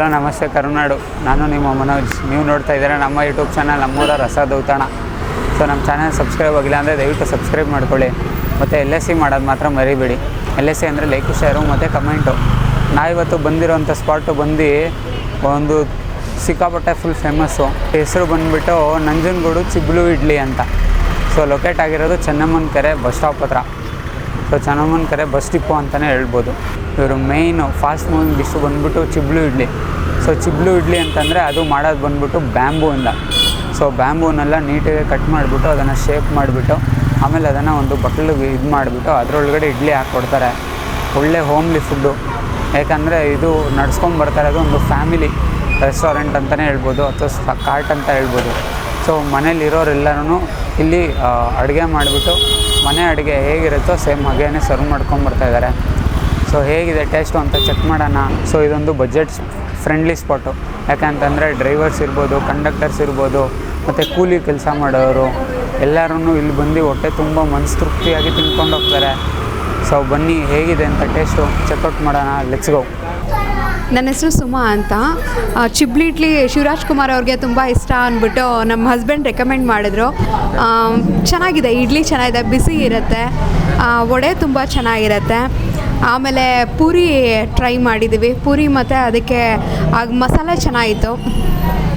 Hello ನಮಸ್ತೆ ಕರುನಾಡು. ನಾನು ನಿಮ್ಮ ಮನೋಜ್. ನೀವು ನೋಡ್ತಾ ಇದ್ದೀರಾ ನಮ್ಮ ಯೂಟ್ಯೂಬ್ ಚಾನಲ್ ನಮ್ಮೂರ ರಸದೌತಣ. ಸೊ ನಮ್ಮ ಚಾನಲ್ ಸಬ್ಸ್ಕ್ರೈಬ್ ಆಗಿಲ್ಲ ಅಂದರೆ ದಯವಿಟ್ಟು ಸಬ್ಸ್ಕ್ರೈಬ್ ಮಾಡ್ಕೊಳ್ಳಿ. ಮತ್ತು LSC ಮಾಡೋದು ಮಾತ್ರ ಮರಿಬೇಡಿ. LSC ಅಂದರೆ ಲೈಕು, ಶೇರು ಮತ್ತು ಕಮೆಂಟು. ನಾವಿವತ್ತು ಬಂದಿರೋಂಥ ಸ್ಪಾಟು ಒಂದು ಸಿಕ್ಕಾಪಟ್ಟೆ ಫುಲ್ ಫೇಮಸ್ಸು. ಹೆಸರು ಬಂದುಬಿಟ್ಟು ನಂಜನಗೂಡು ಚಿಬ್ಲು ಇಡ್ಲಿ ಅಂತ. ಸೊ ಲೊಕೇಟ್ ಆಗಿರೋದು ಚೆನ್ನಮ್ಮನ ಕೆರೆ ಬಸ್ ಸ್ಟಾಪ್ ಹತ್ರ. ಸೊ ಚೆನ್ನಮ್ಮನ ಕೆರೆ ಬಸ್ ಡಿಪೋ ಅಂತಲೇ ಹೇಳ್ಬೋದು. ಇವರು ಮೇಯ್ನು ಫಾಸ್ಟ್ ಮೂವಿಂಗ್ ಡಿಶ್ಶು ಬಂದುಬಿಟ್ಟು ಚಿಬ್ಲು ಇಡ್ಲಿ. ಸೊ ಚಿಬ್ಲು ಇಡ್ಲಿ ಅಂತಂದರೆ ಅದು ಮಾಡೋದು ಬಂದುಬಿಟ್ಟು ಬ್ಯಾಂಬೂಯಿಂದ. ಸೊ ಬ್ಯಾಂಬೂನೆಲ್ಲ ನೀಟಾಗಿ ಕಟ್ ಮಾಡಿಬಿಟ್ಟು ಅದನ್ನು ಶೇಪ್ ಮಾಡಿಬಿಟ್ಟು ಆಮೇಲೆ ಅದನ್ನು ಒಂದು ಬಟ್ಲಿಗೆ ಇದು ಮಾಡಿಬಿಟ್ಟು ಅದರೊಳಗಡೆ ಇಡ್ಲಿ ಹಾಕ್ಕೊಡ್ತಾರೆ. ಒಳ್ಳೆ ಹೋಮ್ಲಿ ಫುಡ್ಡು. ಯಾಕಂದರೆ ಇದು ನಡ್ಸ್ಕೊಂಬರ್ತಾರೆ. ಅದು ಒಂದು ಫ್ಯಾಮಿಲಿ ರೆಸ್ಟೋರೆಂಟ್ ಅಂತಲೇ ಹೇಳ್ಬೋದು ಅಥವಾ ಕಾರ್ಟ್ ಅಂತ ಹೇಳ್ಬೋದು. ಸೊ ಮನೇಲಿರೋರೆಲ್ಲರೂ ಇಲ್ಲಿ ಅಡುಗೆ ಮಾಡಿಬಿಟ್ಟು ಮನೆ ಅಡುಗೆ ಹೇಗಿರುತ್ತೋ ಸೇಮ್ ಹಾಗೇನೆ ಸರ್ವ್ ಮಾಡ್ಕೊಂಬರ್ತಾಯಿದ್ದಾರೆ. ಸೊ ಹೇಗಿದೆ ಟೇಸ್ಟು ಅಂತ ಚೆಕ್ ಮಾಡೋಣ. ಸೊ ಇದೊಂದು ಬಜೆಟ್ ಫ್ರೆಂಡ್ಲಿ ಸ್ಪಾಟು. ಯಾಕಂತಂದರೆ ಡ್ರೈವರ್ಸ್ ಇರ್ಬೋದು, ಕಂಡಕ್ಟರ್ಸ್ ಇರ್ಬೋದು, ಮತ್ತು ಕೂಲಿ ಕೆಲಸ ಮಾಡೋರು ಎಲ್ಲರೂ ಇಲ್ಲಿ ಬಂದು ಹೊಟ್ಟೆ ತುಂಬ ಮನಸ್ಸು ತೃಪ್ತಿಯಾಗಿ ತಿನ್ಕೊಂಡು ಹೋಗ್ತಾರೆ. ಸೊ ಬನ್ನಿ ಹೇಗಿದೆ ಅಂತ ಟೇಸ್ಟು ಚೆಕ್ಔಟ್ ಮಾಡೋಣ. Let's go. ನನ್ನ ಹೆಸರು ಸುಮಾ ಅಂತ. ಚಿಬ್ಲಿ ಇಡ್ಲಿ ಶಿವರಾಜ್ ಕುಮಾರ್ ಅವ್ರಿಗೆ ತುಂಬ ಇಷ್ಟ ಅಂದ್ಬಿಟ್ಟು ನಮ್ಮ ಹಸ್ಬೆಂಡ್ ರೆಕಮೆಂಡ್ ಮಾಡಿದ್ರು. ಚೆನ್ನಾಗಿದೆ, ಇಡ್ಲಿ ಚೆನ್ನಾಗಿದೆ, ಬಿಸಿ ಇರುತ್ತೆ, ವಡೆ ತುಂಬ ಚೆನ್ನಾಗಿರುತ್ತೆ. ಆಮೇಲೆ ಪೂರಿ ಟ್ರೈ ಮಾಡಿದ್ದೀವಿ. ಪೂರಿ ಮತ್ತು ಅದಕ್ಕೆ ಮಸಾಲೆ ಚೆನ್ನಾಗಿತ್ತು.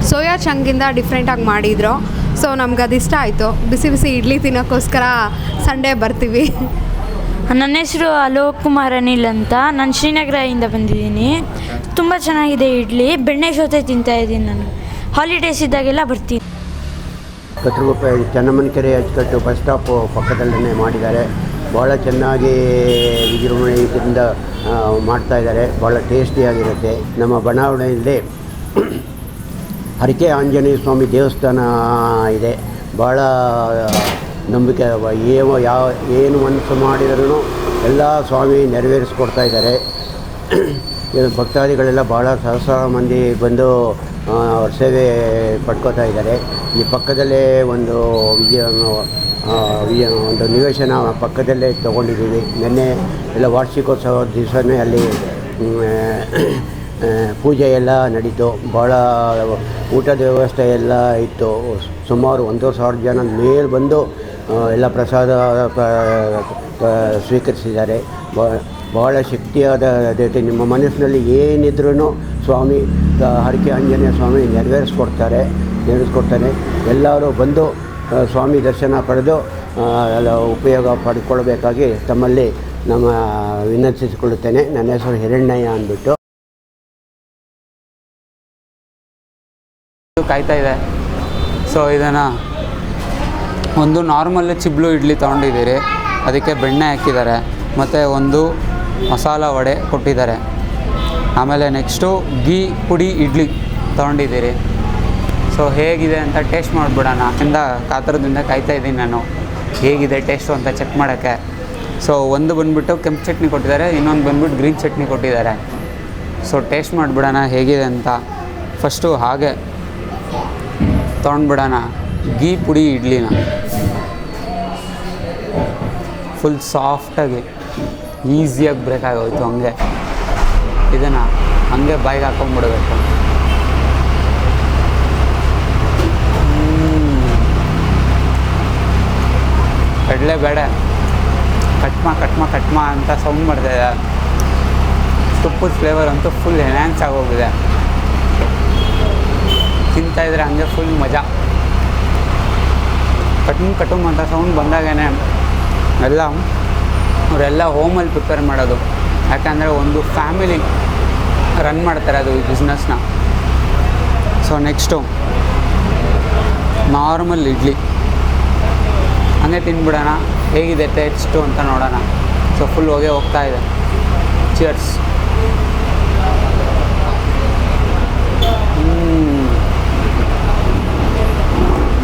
ಸೋಯಾ ಚಂಕಿಂದ ಡಿಫ್ರೆಂಟಾಗಿ ಮಾಡಿದರು. ಸೊ ನಮ್ಗೆ ಅದು ಇಷ್ಟ ಆಯಿತು. ಬಿಸಿ ಬಿಸಿ ಇಡ್ಲಿ ತಿನ್ನೋಕ್ಕೋಸ್ಕರ ಸಂಡೇ ಬರ್ತೀವಿ. ನನ್ನ ಹೆಸರು ಅಲೋಕ್ ಕುಮಾರ್ ಅನಿಲ್ ಅಂತ. ನಾನು ಶ್ರೀನಗರದಿಂದ ಬಂದಿದ್ದೀನಿ. ತುಂಬ ಚೆನ್ನಾಗಿದೆ ಇಡ್ಲಿ. ಬೆಣ್ಣೆ ಜೊತೆ ತಿಂತಾಯಿದ್ದೀನಿ. ನಾನು ಹಾಲಿಡೇಸ್ ಇದ್ದಾಗೆಲ್ಲ ಬರ್ತೀನಿ. ಕತ್ರಗುಪ್ಪೆ ಚೆನ್ನಮ್ಮನ ಕೆರೆ ಅಚ್ಚುಕಟ್ಟು ಬಸ್ ಸ್ಟಾಪು ಪಕ್ಕದಲ್ಲೇ ಮಾಡಿದ್ದಾರೆ. ಭಾಳ ಚೆನ್ನಾಗಿ ವಿಜೃಂಭಣೆಯಿಂದ ಮಾಡ್ತಾಯಿದ್ದಾರೆ. ಭಾಳ ಟೇಸ್ಟಿಯಾಗಿರುತ್ತೆ. ನಮ್ಮ ಬಡಾವಣೆಯಲ್ಲಿ ಹರಕೆ ಆಂಜನೇಯ ಸ್ವಾಮಿ ದೇವಸ್ಥಾನ ಇದೆ. ಭಾಳ ನಂಬಿಕೆ. ಏನು ಮನಸ್ಸು ಮಾಡಿದ್ರೂ ಎಲ್ಲ ಸ್ವಾಮಿ ನೆರವೇರಿಸ್ಕೊಡ್ತಾ ಇದ್ದಾರೆ. ಭಕ್ತಾದಿಗಳೆಲ್ಲ ಭಾಳ ಸಹಸ್ರ ಮಂದಿ ಬಂದು ಅವ್ರ ಸೇವೆ ಪಡ್ಕೋತಾ ಇದ್ದಾರೆ. ಈ ಪಕ್ಕದಲ್ಲೇ ಒಂದು ನಿವೇಶನ ಪಕ್ಕದಲ್ಲೇ ತೊಗೊಂಡಿದ್ದೀವಿ. ನಿನ್ನೆ ಎಲ್ಲ ವಾರ್ಷಿಕೋತ್ಸವ ದಿವಸನೇ ಅಲ್ಲಿ ಪೂಜೆ ಎಲ್ಲ ನಡೀತು. ಭಾಳ ಊಟದ ವ್ಯವಸ್ಥೆ ಎಲ್ಲ ಇತ್ತು. ಸುಮಾರು 1,500 ಜನ ಮೇಲೆ ಬಂದು ಎಲ್ಲ ಪ್ರಸಾದ ಸ್ವೀಕರಿಸಿದ್ದಾರೆ. ಭಾಳ ಶಕ್ತಿಯಾದ ದೇವತೆ. ನಿಮ್ಮ ಮನಸ್ಸಿನಲ್ಲಿ ಏನಿದ್ರೂ ಸ್ವಾಮಿ ಹರಕೆ ಆಂಜನೇಯ ಸ್ವಾಮಿ ನೆರವೇರಿಸ್ಕೊಡ್ತಾನೆ. ಎಲ್ಲರೂ ಬಂದು ಸ್ವಾಮಿ ದರ್ಶನ ಪಡೆದು ಎಲ್ಲ ಉಪಯೋಗ ಪಡ್ಕೊಳ್ಬೇಕಾಗಿ ತಮ್ಮಲ್ಲಿ ನಮ್ಮ ವಿನಂತಿಸಿಕೊಳ್ಳುತ್ತೇನೆ. ನನ್ನ ಹೆಸರು ಹಿರಣ್ಣಯ್ಯ ಅಂದ್ಬಿಟ್ಟು. ಕಾಯ್ತಾ ಇದೆ. ಸೊ ಇದನ್ನು ಒಂದು ನಾರ್ಮಲ್ ಚಿಬ್ಲು ಇಡ್ಲಿ ತೊಗೊಂಡಿದ್ದೀರಿ. ಅದಕ್ಕೆ ಬೆಣ್ಣೆ ಹಾಕಿದ್ದಾರೆ ಮತ್ತು ಒಂದು ಮಸಾಲ ವಡೆ ಕೊಟ್ಟಿದ್ದಾರೆ. ಆಮೇಲೆ ನೆಕ್ಸ್ಟು ಗೀ ಪುಡಿ ಇಡ್ಲಿ ತೊಗೊಂಡಿದ್ದೀರಿ. ಸೊ ಹೇಗಿದೆ ಅಂತ ಟೇಸ್ಟ್ ಮಾಡಿಬಿಡೋಣ. ಕಾತರದಿಂದ ಕಾಯ್ತಾ ಇದ್ದೀನಿ ನಾನು ಹೇಗಿದೆ ಟೇಸ್ಟು ಅಂತ ಚೆಕ್ ಮಾಡೋಕ್ಕೆ. ಸೊ ಒಂದು ಬಂದುಬಿಟ್ಟು ಕೆಂಪು ಚಟ್ನಿ ಕೊಟ್ಟಿದ್ದಾರೆ, ಇನ್ನೊಂದು ಬಂದುಬಿಟ್ಟು ಗ್ರೀನ್ ಚಟ್ನಿ ಕೊಟ್ಟಿದ್ದಾರೆ. ಸೊ ಟೇಸ್ಟ್ ಮಾಡಿಬಿಡೋಣ ಹೇಗಿದೆ ಅಂತ. ಫಸ್ಟು ಹಾಗೆ ತೊಗೊಂಡ್ಬಿಡೋಣ ಗೀ ಪುಡಿ ಇಡ್ಲಿನ. ಫುಲ್ ಸಾಫ್ಟಾಗಿ ಈಸಿಯಾಗಿ ಬ್ರೇಕ್ ಆಗೋಯ್ತು. ಹಂಗೆ ಇದನ್ನು ಹಂಗೆ ಬಾಯಿಗೆ ಹಾಕೊಂಡ್ಬಿಡ್ಬೇಕು. ಕಡಲೆ ಬೇಳೆ ಕಟ್ಮಾ ಅಂತ ಸೌಂಡ್ ಮಾಡ್ತಾಯಿದೆ. ತುಪ್ಪದ ಫ್ಲೇವರ್ ಅಂತೂ ಫುಲ್ ಎನ್ಹ್ಯಾನ್ಸ್ ಆಗೋಗಿದೆ. ತಿಂತಾಯಿದ್ರೆ ಹಂಗೆ ಫುಲ್ ಮಜಾ. ಕಟುಮ್ ಅಂತ ಸೌಂಡ್ ಬಂದಾಗೇ ಅವರೆಲ್ಲ ಹೋಮಲ್ಲಿ ಪ್ರಿಪೇರ್ ಮಾಡೋದು. ಯಾಕಂದರೆ ಒಂದು ಫ್ಯಾಮಿಲಿ ರನ್ ಮಾಡ್ತಾರೆ ಅದು ಈ ಬಿಸ್ನೆಸ್ನ. ಸೊ ನೆಕ್ಸ್ಟು ನಾರ್ಮಲ್ ಇಡ್ಲಿ ಹಂಗೆ ತಿಂದ್ಬಿಡೋಣ. ಹೇಗಿದೆ ಟೇಸ್ಟು ಅಂತ ನೋಡೋಣ. ಸೊ ಫುಲ್ ಹೋಗ್ತಾ ಇದೆ. ಚಿಯರ್ಸ್.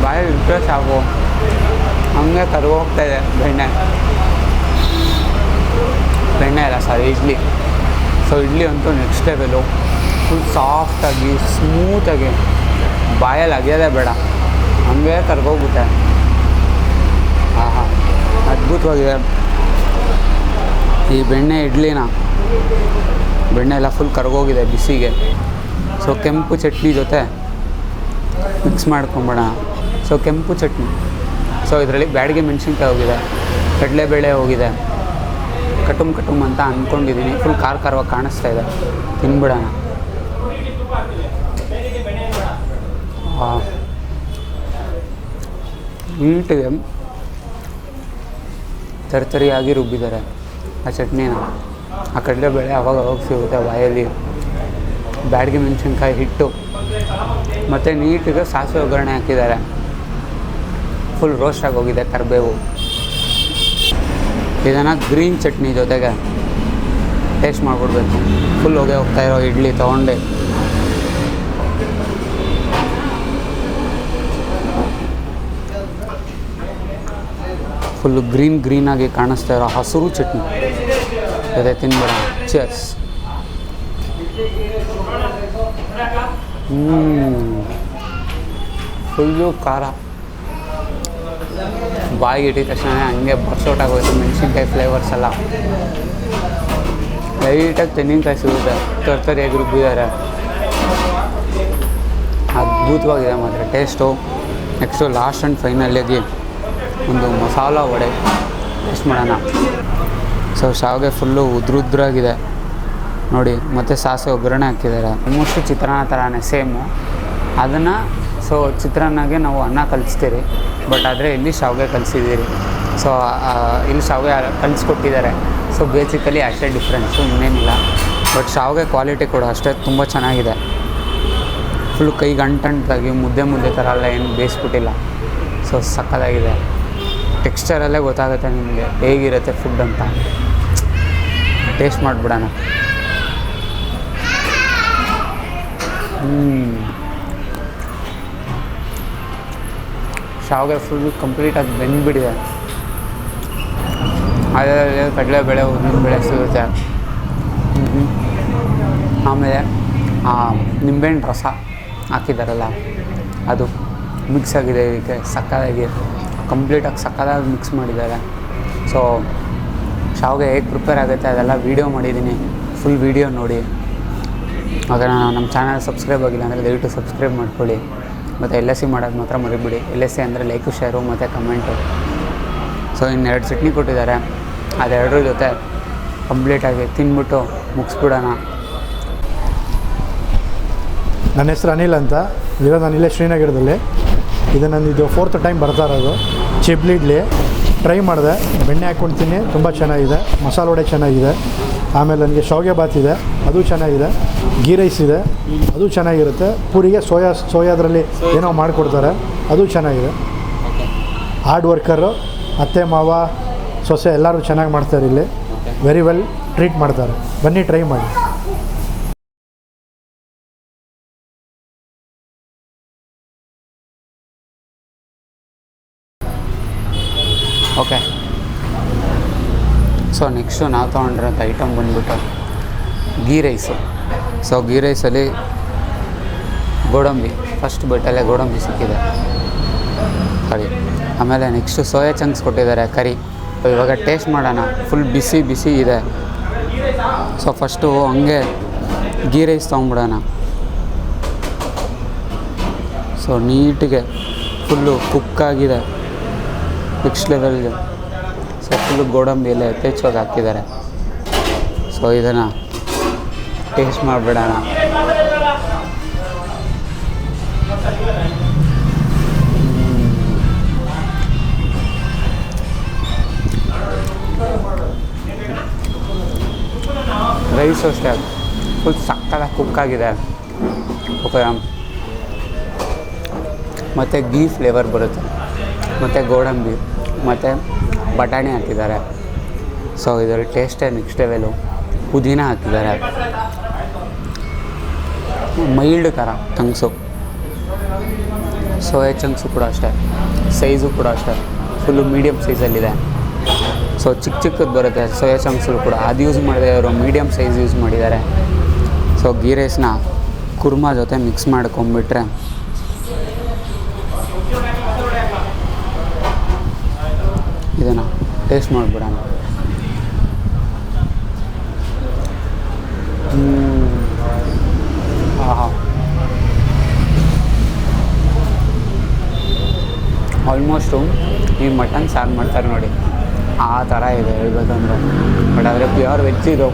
ಬಾಯಿ ಇಟ್ಟರೆ ಸಾಕು ಹಂಗೆ ಕರ್ಗೋಗ್ತಾಯಿದೆ ಬೆಣ್ಣೆ ಅಲ್ಲ ಸಾರಿ ಇಡ್ಲಿ. ಸೊ ಇಡ್ಲಿ ಅಂತೂ ನೆಕ್ಸ್ಟ್ ಲೆವೆಲು. ಫುಲ್ ಸಾಫ್ಟಾಗಿ ಸ್ಮೂತಾಗಿ ಬಾಯಲ್ಲಿ ಅಗೆಯೋದೇ ಬೇಡ, ಹಂಗೆ ಕರ್ಗೋಗ್ಬಿಟ್ಟೆ. ಅದ್ಭುತವಾಗಿದೆ ಈ ಬೆಣ್ಣೆ ಇಡ್ಲಿನ. ಬೆಣ್ಣೆ ಎಲ್ಲ ಫುಲ್ ಕರ್ಗೋಗಿದೆ ಬಿಸಿಗೆ. ಸೊ ಕೆಂಪು ಚಟ್ನಿ ಜೊತೆ ಮಿಕ್ಸ್ ಮಾಡ್ಕೊಂಬಿಡೋಣ. ಸೊ ಕೆಂಪು ಚಟ್ನಿ, ಸೊ ಇದರಲ್ಲಿ ಬ್ಯಾಡಗಿ ಮೆಣಸಿನ್ಕಾಯಿ ಹೋಗಿದೆ, ಕಡಲೆಬೇಳೆ ಹೋಗಿದೆ, ಕಟುಮ್ ಅಂತ ಅಂದ್ಕೊಂಡಿದ್ದೀನಿ. ಫುಲ್ ಖಾರವಾಗಿ ಕಾಣಿಸ್ತಾ ಇದೆ. ತಿನ್ಬಿಡೋಣ. ನೀಟಿಗೆ ತರಿಯಾಗಿ ರುಬ್ಬಿದ್ದಾರೆ ಆ ಚಟ್ನಿನ. ಆ ಕಡಲೆಬೇಳೆ ಅವಾಗ ಸಿಗುತ್ತೆ ಬಾಯಲ್ಲಿ. ಬ್ಯಾಡಗಿ ಮೆಣಸಿನ್ಕಾಯಿ ಹಿಟ್ಟು ಮತ್ತು ನೀಟಿಗೆ ಸಾಸಿವೆ ಒಗ್ಗರಣೆ ಹಾಕಿದ್ದಾರೆ. ಫುಲ್ ರೋಸ್ಟಾಗಿ ಹೋಗಿದೆ ಕರಿಬೇವು. ಇದನ್ನು ಗ್ರೀನ್ ಚಟ್ನಿ ಜೊತೆಗೆ ಟೇಸ್ಟ್ ಮಾಡಿಬಿಡ್ಬೇಕು. ಫುಲ್ ಹೋಗ್ತಾ ಇರೋ ಇಡ್ಲಿ ತೊಗೊಂಡು ಫುಲ್ಲು ಗ್ರೀನಾಗಿ ಕಾಣಿಸ್ತಾ ಇರೋ ಹಸಿರು ಚಟ್ನಿ ಜೊತೆ ತಿನ್ಬೇಡ. ಚಿಯರ್ಸ್. ಫುಲ್ಲು ಖಾರ. ಬಾಯಿಗೆ ಇಟ್ಟಿದ ತಕ್ಷಣ ಹಂಗೆ ಬರ್ಸೋಟಾಗೋಯ್ತು ಮೆಣಸಿನ್ಕಾಯಿ ಫ್ಲೇವರ್ಸ್ ಎಲ್ಲ. ಲೈಟಾಗಿ ತೆಂಗಿನಕಾಯಿ ಸಿಗುತ್ತೆ, ತರಿಯಾಗಿ ರುಬ್ಬಿದ್ದಾರೆ. ಅದ್ಭುತವಾಗಿದೆ ಮಾತ್ರ ಟೇಸ್ಟು. ನೆಕ್ಸ್ಟು ಲಾಸ್ಟ್ ಆ್ಯಂಡ್ ಫೈನಲಿಯಾಗಿ ಒಂದು ಮಸಾಲ ವಡೆ ಟೇಸ್ಟ್ ಮಾಡೋಣ. ಸೊ ಶಾವಿಗೆ ಫುಲ್ಲು ಉದ್ರಾಗಿದೆ ನೋಡಿ, ಮತ್ತು ಸಾಸಿವೆ ಒಗ್ಗರಣೆ ಹಾಕಿದ್ದಾರೆ. ಆಲ್ಮೋಸ್ಟು ಚಿತ್ರಾನ್ನ ಥರನೇ ಸೇಮು. ಅದನ್ನು ಸೊ ಚಿತ್ರಾನ್ನಾಗೆ ನಾವು ಅನ್ನ ಕಲಿಸ್ತೀರಿ, ಬಟ್ ಆದರೆ ಇಲ್ಲಿ ಶಾವಿಗೆ ಕಲಿಸಿದ್ದೀರಿ. ಸೊ ಇಲ್ಲಿ ಶಾವಿಗೆ ಕಲಿಸ್ಕೊಟ್ಟಿದ್ದಾರೆ. ಸೊ ಬೇಸಿಕಲಿ ಅಷ್ಟೇ ಡಿಫ್ರೆನ್ಸು, ಇನ್ನೇನಿಲ್ಲ. ಬಟ್ ಶಾವಿಗೆ ಕ್ವಾಲಿಟಿ ಕೂಡ ಅಷ್ಟೇ ತುಂಬ ಚೆನ್ನಾಗಿದೆ. ಫುಲ್ಲು ಕೈಗೆ ಅಂಟಂಟಾಗಿ ಮುದ್ದೆ ಥರ ಎಲ್ಲ ಏನು ಬೇಯಿಸ್ಬಿಟ್ಟಿಲ್ಲ. ಸೊ ಸಕ್ಕತ್ತಾಗಿದೆ. ಟೆಕ್ಸ್ಚರಲ್ಲೇ ಗೊತ್ತಾಗುತ್ತೆ ನಿಮಗೆ ಹೇಗಿರುತ್ತೆ ಫುಡ್ ಅಂತ. ಟೇಸ್ಟ್ ಮಾಡಿಬಿಡೋಣ. ಶಾವಿಗೆ ಫುಲ್ ಕಂಪ್ಲೀಟಾಗಿ ಬೆಂದ್ಬಿಟ್ಟಿದೆ. ಅದರಲ್ಲಿ ಕಡಲೆಬೇಳೆ, ಉದ್ದಿನಬೇಳೆ ಸಿಗುತ್ತೆ. ಆಮೇಲೆ ನಿಂಬೆಹಣ್ಣು ರಸ ಹಾಕಿದ್ದಾರಲ್ಲ ಅದು ಮಿಕ್ಸ್ ಆಗಿದೆ ಇದಕ್ಕೆ. ಸಕ್ಕತ್ತಾಗಿ ಕಂಪ್ಲೀಟಾಗಿ ಸಕ್ಕತ್ತಾಗಿ ಮಿಕ್ಸ್ ಮಾಡಿದ್ದಾರೆ. ಸೊ ಶಾವಿಗೆ ಹೇಗೆ ಪ್ರಿಪೇರ್ ಆಗುತ್ತೆ ಅದೆಲ್ಲ ವೀಡಿಯೋ ಮಾಡಿದ್ದೀನಿ, ಫುಲ್ ವೀಡಿಯೋ ನೋಡಿ. ಅದನ್ನು ನಮ್ಮ ಚಾನಲ್ ಸಬ್ಸ್ಕ್ರೈಬ್ ಆಗಿಲ್ಲ ಅಂದರೆ ದಯವಿಟ್ಟು ಸಬ್ಸ್ಕ್ರೈಬ್ ಮಾಡ್ಕೊಳ್ಳಿ. ಮತ್ತು LSC ಮಾಡೋದು ಮಾತ್ರ ಮರಿಬಿಡಿ. LSC ಅಂದರೆ ಲೈಕು, ಶೇರು ಮತ್ತು ಕಮೆಂಟು. ಸೊ ಇನ್ನೆರಡು ಚಟ್ನಿ ಕೊಟ್ಟಿದ್ದಾರೆ, ಅದೆರಡರ ಜೊತೆ ಕಂಪ್ಲೀಟಾಗಿ ತಿಂದ್ಬಿಟ್ಟು ಮುಗಿಸ್ಬಿಡೋಣ. ನನ್ನ ಹೆಸರು ಅನಿಲ್ ಅಂತ. ಇರೋದು ನಾನು ಇಲ್ಲೇ ಶ್ರೀನಗರದಲ್ಲಿ. ಇದು ನಂದಿದು 4th ಟೈಮ್ ಬರ್ತಾ ಇರೋದು. ಚಿಬ್ಲಿ ಇಡ್ಲಿ ಟ್ರೈ ಮಾಡಿದೆ, ಬೆಣ್ಣೆ ಹಾಕ್ಕೊಳ್ತೀನಿ, ತುಂಬ ಚೆನ್ನಾಗಿದೆ. ಮಸಾಲೆ ವಡೆ ಚೆನ್ನಾಗಿದೆ. ಆಮೇಲೆ ನನಗೆ ಶಾವಿಗೆ ಬಾತ್ ಇದೆ, ಅದು ಚೆನ್ನಾಗಿದೆ. ಗೀ ರೈಸ್ ಇದೆ, ಅದು ಚೆನ್ನಾಗಿರುತ್ತೆ. ಪೂರಿಗೆ ಸೋಯಾದ್ರಲ್ಲಿ ಏನೋ ಮಾಡಿಕೊಡ್ತಾರೆ, ಅದು ಚೆನ್ನಾಗಿದೆ. ಹಾರ್ಡ್ ವರ್ಕರು, ಅತ್ತೆ ಮಾವ ಸೊಸೆ ಎಲ್ಲರೂ ಚೆನ್ನಾಗಿ ಮಾಡ್ತಾರೆ ಇಲ್ಲಿ. ವೆರಿ ವೆಲ್ ಟ್ರೀಟ್ ಮಾಡ್ತಾರೆ. ಬನ್ನಿ ಟ್ರೈ ಮಾಡಿ. ಓಕೆ. ಸೊ ನೆಕ್ಸ್ಟು ನಾವು ತೊಗೊಂಡಿರೋಂಥ ಐಟಮ್ ಬಂದುಬಿಟ್ಟು ಗೀ ರೈಸು. ಸೊ ಗೀ ರೈಸಲ್ಲಿ ಗೋಡಂಬಿ, ಫಸ್ಟ್ ಬಟ್ಟಲ್ಲೇ ಗೋಡಂಬಿ ಸಿಕ್ಕಿದೆ ಕರಿ. ಆಮೇಲೆ ನೆಕ್ಸ್ಟು ಸೋಯಾ ಚಂಕ್ಸ್ ಕೊಟ್ಟಿದ್ದಾರೆ ಕರಿ. ಇವಾಗ ಟೇಸ್ಟ್ ಮಾಡೋಣ. ಫುಲ್ ಬಿಸಿ ಇದೆ. ಸೊ ಫಸ್ಟು ಹಂಗೆ ಗೀ ರೈಸ್ ತೊಗೊಂಬಿಡೋಣ. ಸೊ ನೀಟಿಗೆ ಫುಲ್ಲು ಕುಕ್ಕಾಗಿದೆ, ನೆಕ್ಸ್ಟ್ ಲೆವೆಲ್ಗೆ. ಸೊ ಫುಲ್ಲು ಗೋಡಂಬಿ ಎಲ್ಲ ಯಥೇಚ್ಛವಾಗಿ ಹಾಕಿದ್ದಾರೆ. ಸೊ ಇದನ್ನು ಟೇಸ್ಟ್ ಮಾಡಿಬಿಡೋಣ. ರೈಸು ಅಷ್ಟೇ ಫುಲ್ ಸಕ್ಕತ್ತಾಗಿ ಕುಕ್ಕಾಗಿದೆ. ಓಕೆ. ಮತ್ತು ಗೀ ಫ್ಲೇವರ್ ಬರುತ್ತೆ, ಮತ್ತು ಗೋಡಂಬಿ ಮತ್ತು ಬಟಾಣಿ ಹಾಕಿದ್ದಾರೆ. ಸೊ ಇದರ ಟೇಸ್ಟೇ ನೆಕ್ಸ್ಟ್ ಲೆವೆಲು. ಪುದೀನ ಹಾಕಿದ್ದಾರೆ, ಮೈಲ್ಡ್ ಖಾರ ಚಂಕ್ಸು. ಸೋಯಾ ಚಂಕ್ಸು ಕೂಡ ಅಷ್ಟೇ, ಸೈಜು ಕೂಡ ಅಷ್ಟೇ ಫುಲ್ಲು ಮೀಡಿಯಮ್ ಸೈಜಲ್ಲಿದೆ. ಸೊ ಚಿಕ್ಕದು ಬರುತ್ತೆ ಸೋಯಾ ಚಂಕ್ಸು ಕೂಡ, ಅದು ಯೂಸ್ ಮಾಡಿದೆ ಅವರು ಮೀಡಿಯಮ್ ಸೈಜ್ ಯೂಸ್ ಮಾಡಿದ್ದಾರೆ. ಸೊ ಗೀ ರೈಸ್ನ ಕುರ್ಮಾ ಜೊತೆ ಮಿಕ್ಸ್ ಮಾಡ್ಕೊಂಬಿಟ್ರೆ ಇದನ್ನು ಟೇಸ್ಟ್ ಮಾಡಿಬಿಡೋಣ. ಆಹಾ ಆಲ್ಮೋಸ್ಟು ಈ ಮಟನ್ ಸಾರು ಮಾಡ್ತಾರೆ ನೋಡಿ ಆ ಥರ ಇದೆ ಹೇಳ್ಬೇಕಂದ್ರೆ. ಬಟ್ ಆದರೆ ಪ್ಯೂರ್ ವೆಜ್ ಇದು.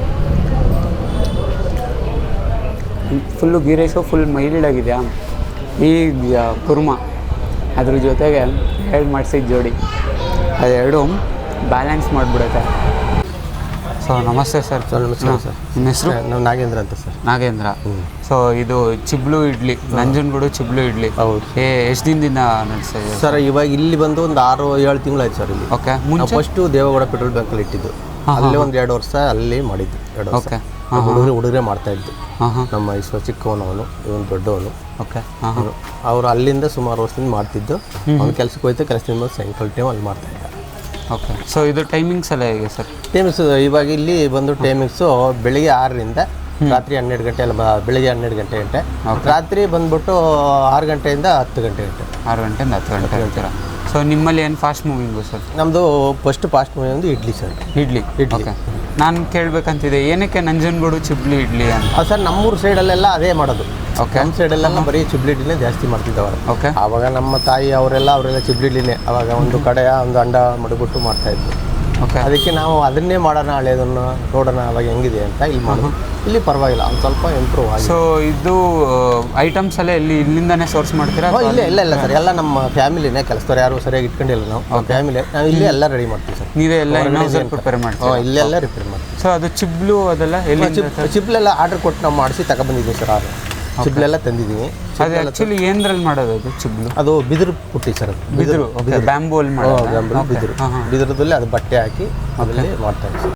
ಫುಲ್ಲು ಗೀ ರೈಸು ಫುಲ್ ಮೈಲ್ಡಾಗಿದೆಯಾ. ಈ ಕುರ್ಮಾ ಅದ್ರ ಜೊತೆಗೆ ಮಾಡಿಸಿದ ಜೋಡಿ ಅದೆರಡು ಬ್ಯಾಲೆನ್ಸ್ ಮಾಡಿಬಿಡುತ್ತೆ. ಸೊ ನಮಸ್ತೆ ಸರ್. ನಮಸ್ಕಾರ ಸರ್. ನಿಮ್ಮ ಹೆಸರು? ನಾವು ನಾಗೇಂದ್ರ ಅಂತ ಸರ್. ನಾಗೇಂದ್ರ. ಸೊ ಇದು ಚಿಬ್ಲು ಇಡ್ಲಿ, ನಂಜನಗೂಡು ಚಿಬ್ಲು ಇಡ್ಲಿ. ಹೌದು. ಎಷ್ಟು ದಿನದಿಂದ ನಡೆಸ್ತಾ ಇದೆ ಸರ್ ಇವಾಗ ಇಲ್ಲಿ ಬಂದು ಒಂದು 6-7 ತಿಂಗಳಾಯ್ತು ಸರ್ ಇಲ್ಲಿ. ಓಕೆ. ನಾವು ಮುಂಚೆ ಫಸ್ಟು ದೇವೇಗೌಡ ಪೆಟ್ರೋಲ್ ಬ್ಯಾಂಕಲ್ಲಿ ಇಟ್ಟಿದ್ದು. ಅಲ್ಲೇ ಒಂದು 2 ವರ್ಷ ಅಲ್ಲಿ ಮಾಡಿದ್ದು. 2 ವರ್ಷ ಓಕೆ. ಹುಡುಗರೇ ಮಾಡ್ತಾ ಇದ್ದು. ನಮ್ಮ ಚಿಕ್ಕವನವನು, ಇವನು ದೊಡ್ಡವನು. ಓಕೆ. ಅವರು ಅಲ್ಲಿಂದ ಸುಮಾರು ವರ್ಷದಿಂದ ಮಾಡ್ತಿದ್ದು. ಅವ್ನು ಕೆಲಸಕ್ಕೆ ಹೋಯ್ತು, ಕೆಲಸದಿಂದ ಸಾಯಂಕಾಲ ಟೈಮ್ ಅಲ್ಲಿ ಮಾಡ್ತಾ ಇದ್ದ. ಓಕೆ. ಸೊ ಇದು ಟೈಮಿಂಗ್ಸ್ ಎಲ್ಲ ಹೇಗೆ ಸರ್? ಟೈಮಿಂಗ್ಸ್ ಇವಾಗ ಇಲ್ಲಿ ಬಂದು ಟೈಮಿಂಗ್ಸು ಬೆಳಿಗ್ಗೆ 6ರಿಂದ ರಾತ್ರಿ 12 ಗಂಟೆ ಅಲ್ಲ, ಬೆಳಿಗ್ಗೆ 12 ಗಂಟೆ ರಾತ್ರಿ ಬಂದ್ಬಿಟ್ಟು 6 ಗಂಟೆಯಿಂದ 10 ಗಂಟೆ 6 ಗಂಟೆಯಿಂದ 10 ಗಂಟೆ ಹೇಳ್ತೀರಾ. ಸೊ ನಿಮ್ಮಲ್ಲಿ ಏನು ಫಾಸ್ಟ್ ಮೂವಿಂಗು ಸರ್? ನಮ್ಮದು ಫಸ್ಟ್ ಫಾಸ್ಟ್ ಮೂವಿ ಒಂದು ಇಡ್ಲಿ ಸರ್. ಇಡ್ಲಿ. ಓಕೆ. ನಾನು ಕೇಳಬೇಕಂತಿದೆ, ಏನಕ್ಕೆ ನಂಜನಗೂಡು ಚಿಬ್ಲಿ ಇಡ್ಲಿ ಅಂತ? ಸರ್ ನಮ್ಮೂರು ಸೈಡಲ್ಲೆಲ್ಲ ಅದೇ ಮಾಡೋದು. ಓಕೆ. ನಮ್ಮ ಸೈಡಲ್ಲೆಲ್ಲ ಬರೀ ಚಿಬ್ಲಿ ಇಡ್ಲಿನೇ ಜಾಸ್ತಿ ಮಾಡ್ತಿದ್ದವರು. ಓಕೆ. ಆವಾಗ ನಮ್ಮ ತಾಯಿ ಅವರೆಲ್ಲ ಚಿಬ್ಲಿ ಇಡ್ಲಿನೇ. ಆವಾಗ ಒಂದು ಕಡೆಯ ಒಂದು ಅಂಡ ಮಡಗ್ಬಿಟ್ಟು ಮಾಡ್ತಾಯಿದ್ರು. ಓಕೆ. ಅದಕ್ಕೆ ನಾವು ಅದನ್ನೇ ಮಾಡೋಣ, ಹಳೆಯದನ್ನು ನೋಡೋಣ ಅವಾಗ ಹೆಂಗಿದೆ ಅಂತ ಇಲ್ಲಿ ಮಾಡೋದು. ಇಲ್ಲಿ ಪರವಾಗಿಲ್ಲ, ಒಂದು ಸ್ವಲ್ಪ ಇಂಪ್ರೂವ್ ಆಗಿದೆ. ಸೊ ಇದು ಐಟಮ್ಸ್ ಎಲ್ಲ ಇಲ್ಲಿಂದಾನೇ ಸೋರ್ಸ್ ಮಾಡ್ತೀರಾ? ಇಲ್ಲ ಸರ್, ಎಲ್ಲ ನಮ್ಮ ಫ್ಯಾಮಿಲಿನೇ. ಕೆಲಸದವ್ರು ಯಾರು ಸರಿಯಾಗಿ ಇಟ್ಕೊಂಡಿಲ್ಲ. ನಾವು ಫ್ಯಾಮಿಲಿ, ನಾವು ಇಲ್ಲೇ ಎಲ್ಲ ರೆಡಿ ಮಾಡ್ತೀವಿ ಸರ್. ನೀವೇ ಎಲ್ಲ ಇನ್ನೊಂದ್ಸಲ ಪ್ರಿಪೇರ್ ಮಾಡ್ತೀವಿ? ಇಲ್ಲೆಲ್ಲ ರಿಪೇರ್ ಮಾಡ್ತೀವಿ. ಸೊ ಅದು ಚಿಬ್ಲು ಅದೆಲ್ಲ ಎಲ್ಲಿ? ಚಿಬ್ಲೆಲ್ಲ ಆರ್ಡರ್ ಕೊಟ್ಟು ನಾವು ಮಾಡಿಸಿ ತಗೊಬಂದಿದ್ದೀವಿ ಸರ್. ಚಿಬ್ಲೆಲ್ಲ ತಂದಿದ್ದೀವಿ. ಅದು ಆ್ಯಕ್ಚುಲಿ ಏನರಲ್ಲಿ ಮಾಡೋದು ಅದು ಚಿಬ್ಲು? ಅದು ಬಿದಿರು ಪುಟ್ಟಿ ಸರ್. ಅದು ಬಿದಿರು. ಬ್ಯಾಂಬೂ ಅಲ್ಲಿ ಮಾಡೋದು. ಬಿದಿರದಲ್ಲಿ ಅದು ಬಟ್ಟೆ ಹಾಕಿ ಅದರಲ್ಲಿ ಮಾಡ್ತಾರೆ ಸರ್.